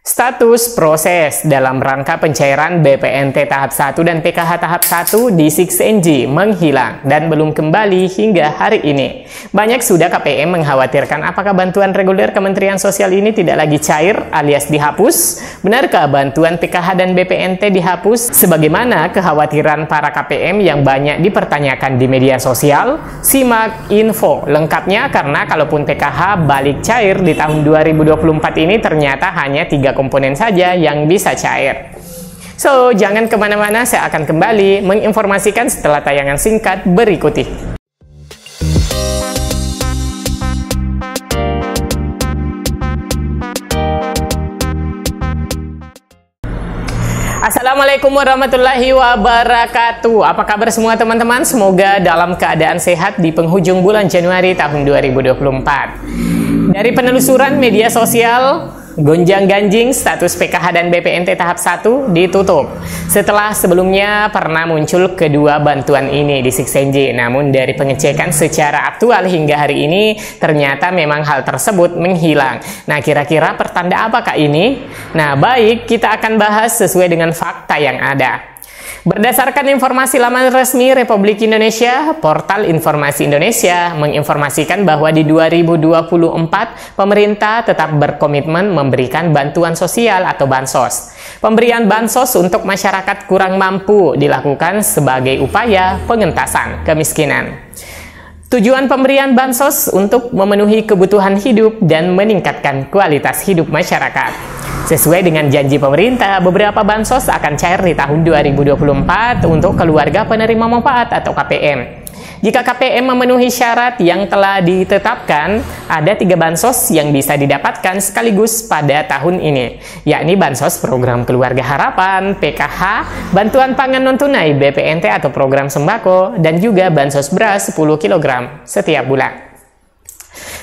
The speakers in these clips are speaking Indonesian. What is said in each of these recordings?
Status proses dalam rangka pencairan BPNT tahap 1 dan PKH tahap 1 di 6NG menghilang dan belum kembali hingga hari ini. Banyak sudah KPM mengkhawatirkan apakah bantuan reguler Kementerian Sosial ini tidak lagi cair alias dihapus? Benarkah bantuan PKH dan BPNT dihapus? Sebagaimana kekhawatiran para KPM yang banyak dipertanyakan di media sosial? Simak info lengkapnya karena kalaupun PKH balik cair di tahun 2024 ini ternyata hanya 3 komponen saja yang bisa cair. So, jangan kemana-mana, saya akan kembali menginformasikan setelah tayangan singkat berikut ini. Assalamualaikum warahmatullahi wabarakatuh. Apa kabar semua teman-teman? Semoga dalam keadaan sehat di penghujung bulan Januari tahun 2024. Dari penelusuran media sosial, gonjang-ganjing status PKH dan BPNT tahap 1 ditutup. Setelah sebelumnya pernah muncul kedua bantuan ini di 6NG. Namun dari pengecekan secara aktual hingga hari ini, ternyata memang hal tersebut menghilang. Nah, kira-kira pertanda apakah ini? Nah, baik, kita akan bahas sesuai dengan fakta yang ada. Berdasarkan informasi laman resmi Republik Indonesia, Portal Informasi Indonesia menginformasikan bahwa di 2024, pemerintah tetap berkomitmen memberikan bantuan sosial atau bansos. Pemberian bansos untuk masyarakat kurang mampu dilakukan sebagai upaya pengentasan kemiskinan. Tujuan pemberian bansos untuk memenuhi kebutuhan hidup dan meningkatkan kualitas hidup masyarakat. Sesuai dengan janji pemerintah, beberapa bansos akan cair di tahun 2024 untuk keluarga penerima manfaat atau KPM. Jika KPM memenuhi syarat yang telah ditetapkan, ada 3 bansos yang bisa didapatkan sekaligus pada tahun ini, yakni Bansos Program Keluarga Harapan, PKH, Bantuan Pangan Non-Tunai BPNT atau Program Sembako, dan juga Bansos Beras 10 kg setiap bulan.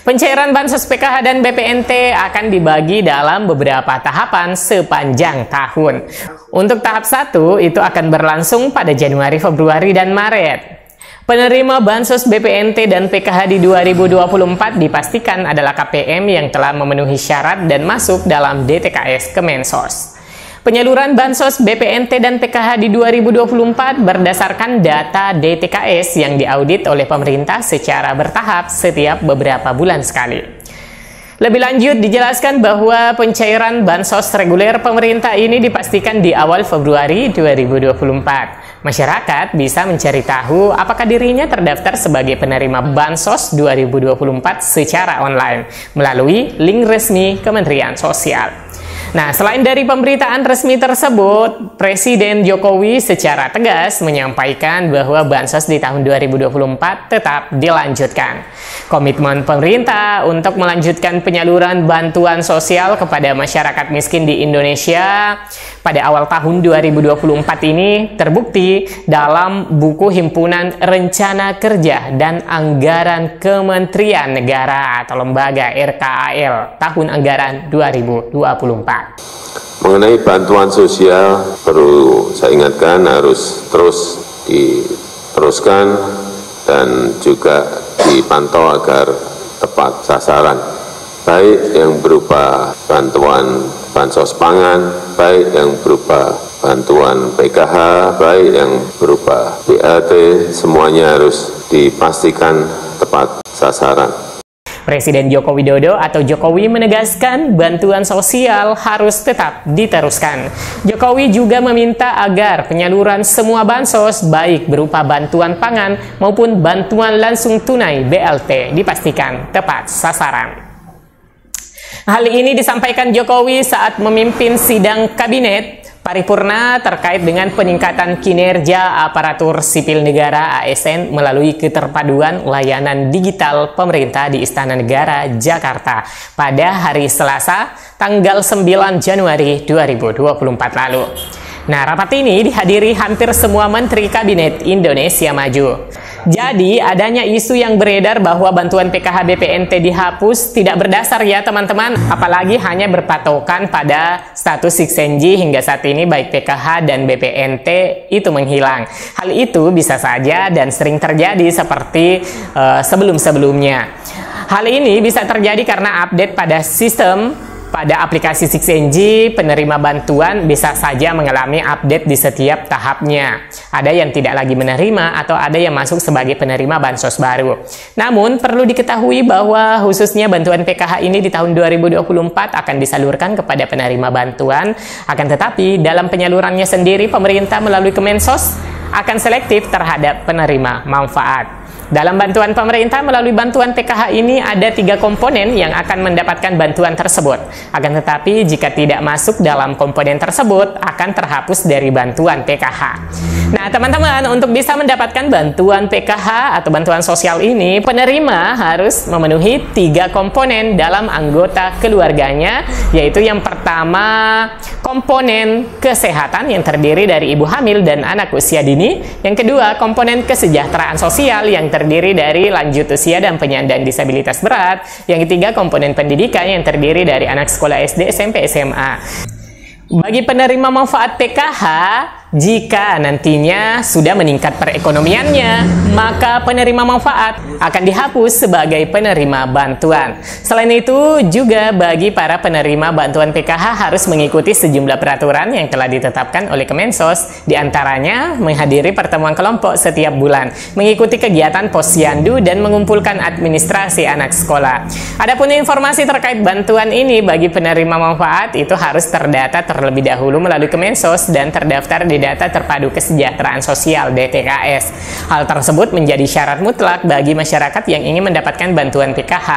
Pencairan bansos PKH dan BPNT akan dibagi dalam beberapa tahapan sepanjang tahun. Untuk tahap 1 itu akan berlangsung pada Januari, Februari, dan Maret. Penerima bansos BPNT dan PKH di 2024 dipastikan adalah KPM yang telah memenuhi syarat dan masuk dalam DTKS Kemensos. Penyaluran bansos BPNT dan PKH di 2024 berdasarkan data DTKS yang diaudit oleh pemerintah secara bertahap setiap beberapa bulan sekali. Lebih lanjut dijelaskan bahwa pencairan bansos reguler pemerintah ini dipastikan di awal Februari 2024. Masyarakat bisa mencari tahu apakah dirinya terdaftar sebagai penerima bansos 2024 secara online melalui link resmi Kementerian Sosial. Nah, selain dari pemberitaan resmi tersebut, Presiden Jokowi secara tegas menyampaikan bahwa bansos di tahun 2024 tetap dilanjutkan. Komitmen pemerintah untuk melanjutkan penyaluran bantuan sosial kepada masyarakat miskin di Indonesia pada awal tahun 2024 ini terbukti dalam buku Himpunan Rencana Kerja dan Anggaran Kementerian Negara atau Lembaga RKAL tahun anggaran 2024. Mengenai bantuan sosial, perlu saya ingatkan harus terus diteruskan dan juga dipantau agar tepat sasaran, baik yang berupa bantuan bansos pangan, baik yang berupa bantuan PKH, baik yang berupa BLT, semuanya harus dipastikan tepat sasaran. Presiden Joko Widodo atau Jokowi menegaskan bantuan sosial harus tetap diteruskan. Jokowi juga meminta agar penyaluran semua bansos baik berupa bantuan pangan maupun bantuan langsung tunai BLT dipastikan tepat sasaran. Hal ini disampaikan Jokowi saat memimpin sidang kabinet paripurna terkait dengan peningkatan kinerja aparatur sipil negara ASN melalui keterpaduan layanan digital pemerintah di Istana Negara, Jakarta pada hari Selasa, tanggal 9 Januari 2024 lalu. Nah, rapat ini dihadiri hampir semua Menteri Kabinet Indonesia Maju. Jadi, adanya isu yang beredar bahwa bantuan PKH BPNT dihapus tidak berdasar ya teman-teman, apalagi hanya berpatokan pada status 6NG hingga saat ini baik PKH dan BPNT itu menghilang. Hal itu bisa saja dan sering terjadi seperti sebelum-sebelumnya. Hal ini bisa terjadi karena update pada sistem pada aplikasi 6NG, penerima bantuan bisa saja mengalami update di setiap tahapnya. Ada yang tidak lagi menerima atau ada yang masuk sebagai penerima bansos baru. Namun, perlu diketahui bahwa khususnya bantuan PKH ini di tahun 2024 akan disalurkan kepada penerima bantuan. Akan tetapi, dalam penyalurannya sendiri, pemerintah melalui Kemensos akan selektif terhadap penerima manfaat. Dalam bantuan pemerintah melalui bantuan PKH ini ada 3 komponen yang akan mendapatkan bantuan tersebut. Akan tetapi jika tidak masuk dalam komponen tersebut akan terhapus dari bantuan PKH. Nah teman-teman, untuk bisa mendapatkan bantuan PKH atau bantuan sosial ini, penerima harus memenuhi 3 komponen dalam anggota keluarganya, yaitu yang pertama komponen kesehatan yang terdiri dari ibu hamil dan anak usia dini. Yang kedua, komponen kesejahteraan sosial yang terdiri dari lanjut usia dan penyandang disabilitas berat. Yang ketiga, komponen pendidikan yang terdiri dari anak sekolah SD, SMP, SMA. Bagi penerima manfaat PKH, jika nantinya sudah meningkat perekonomiannya, maka penerima manfaat akan dihapus sebagai penerima bantuan. Selain itu, juga bagi para penerima bantuan PKH harus mengikuti sejumlah peraturan yang telah ditetapkan oleh Kemensos, diantaranya menghadiri pertemuan kelompok setiap bulan, mengikuti kegiatan posyandu, dan mengumpulkan administrasi anak sekolah. Adapun informasi terkait bantuan ini bagi penerima manfaat itu harus terdata terlebih dahulu melalui Kemensos dan terdaftar di Data Terpadu Kesejahteraan Sosial (DTKS). Hal tersebut menjadi syarat mutlak bagi masyarakat yang ingin mendapatkan bantuan PKH.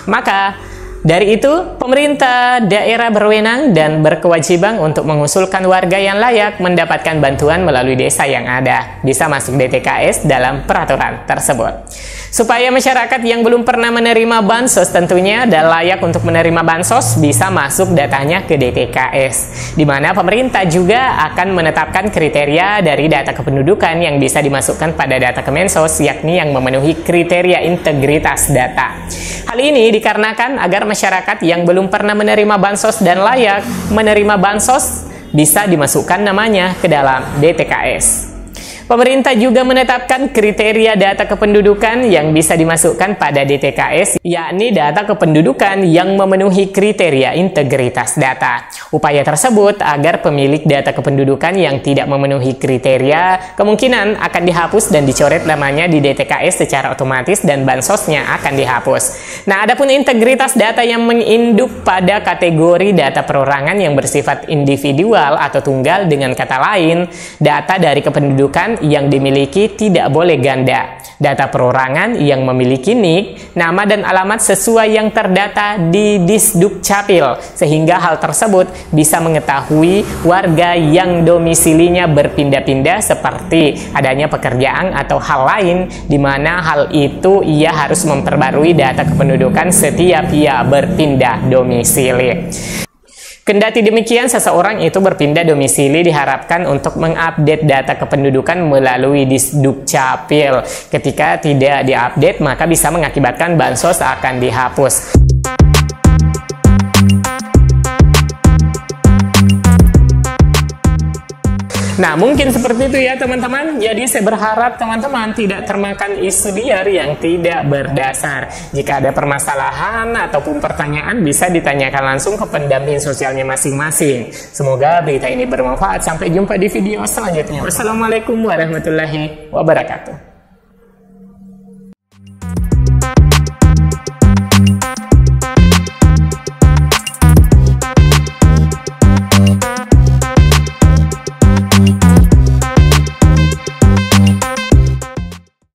Maka dari itu, pemerintah daerah berwenang dan berkewajiban untuk mengusulkan warga yang layak mendapatkan bantuan melalui desa yang ada, bisa masuk DTKS dalam peraturan tersebut. Supaya masyarakat yang belum pernah menerima bansos tentunya dan layak untuk menerima bansos bisa masuk datanya ke DTKS, di mana pemerintah juga akan menetapkan kriteria dari data kependudukan yang bisa dimasukkan pada data Kemensos, yakni yang memenuhi kriteria integritas data. Hal ini dikarenakan agar masyarakat yang belum pernah menerima bansos dan layak menerima bansos bisa dimasukkan namanya ke dalam DTKS. Pemerintah juga menetapkan kriteria data kependudukan yang bisa dimasukkan pada DTKS, yakni data kependudukan yang memenuhi kriteria integritas data. Upaya tersebut agar pemilik data kependudukan yang tidak memenuhi kriteria kemungkinan akan dihapus dan dicoret namanya di DTKS secara otomatis dan bansosnya akan dihapus. Nah, adapun integritas data yang menginduk pada kategori data perorangan yang bersifat individual atau tunggal, dengan kata lain, data dari kependudukan yang dimiliki tidak boleh ganda. Data perorangan yang memiliki NIK, nama dan alamat sesuai yang terdata di Disdukcapil, sehingga hal tersebut bisa mengetahui warga yang domisilinya berpindah-pindah seperti adanya pekerjaan atau hal lain, di mana hal itu ia harus memperbarui data kependudukan setiap ia berpindah domisili. Kendati demikian, seseorang itu berpindah domisili diharapkan untuk mengupdate data kependudukan melalui Disdukcapil. Ketika tidak diupdate, maka bisa mengakibatkan bansos akan dihapus. Nah, mungkin seperti itu ya teman-teman. Jadi saya berharap teman-teman tidak termakan isu liar yang tidak berdasar. Jika ada permasalahan ataupun pertanyaan bisa ditanyakan langsung ke pendamping sosialnya masing-masing. Semoga berita ini bermanfaat. Sampai jumpa di video selanjutnya. Wassalamualaikum warahmatullahi wabarakatuh.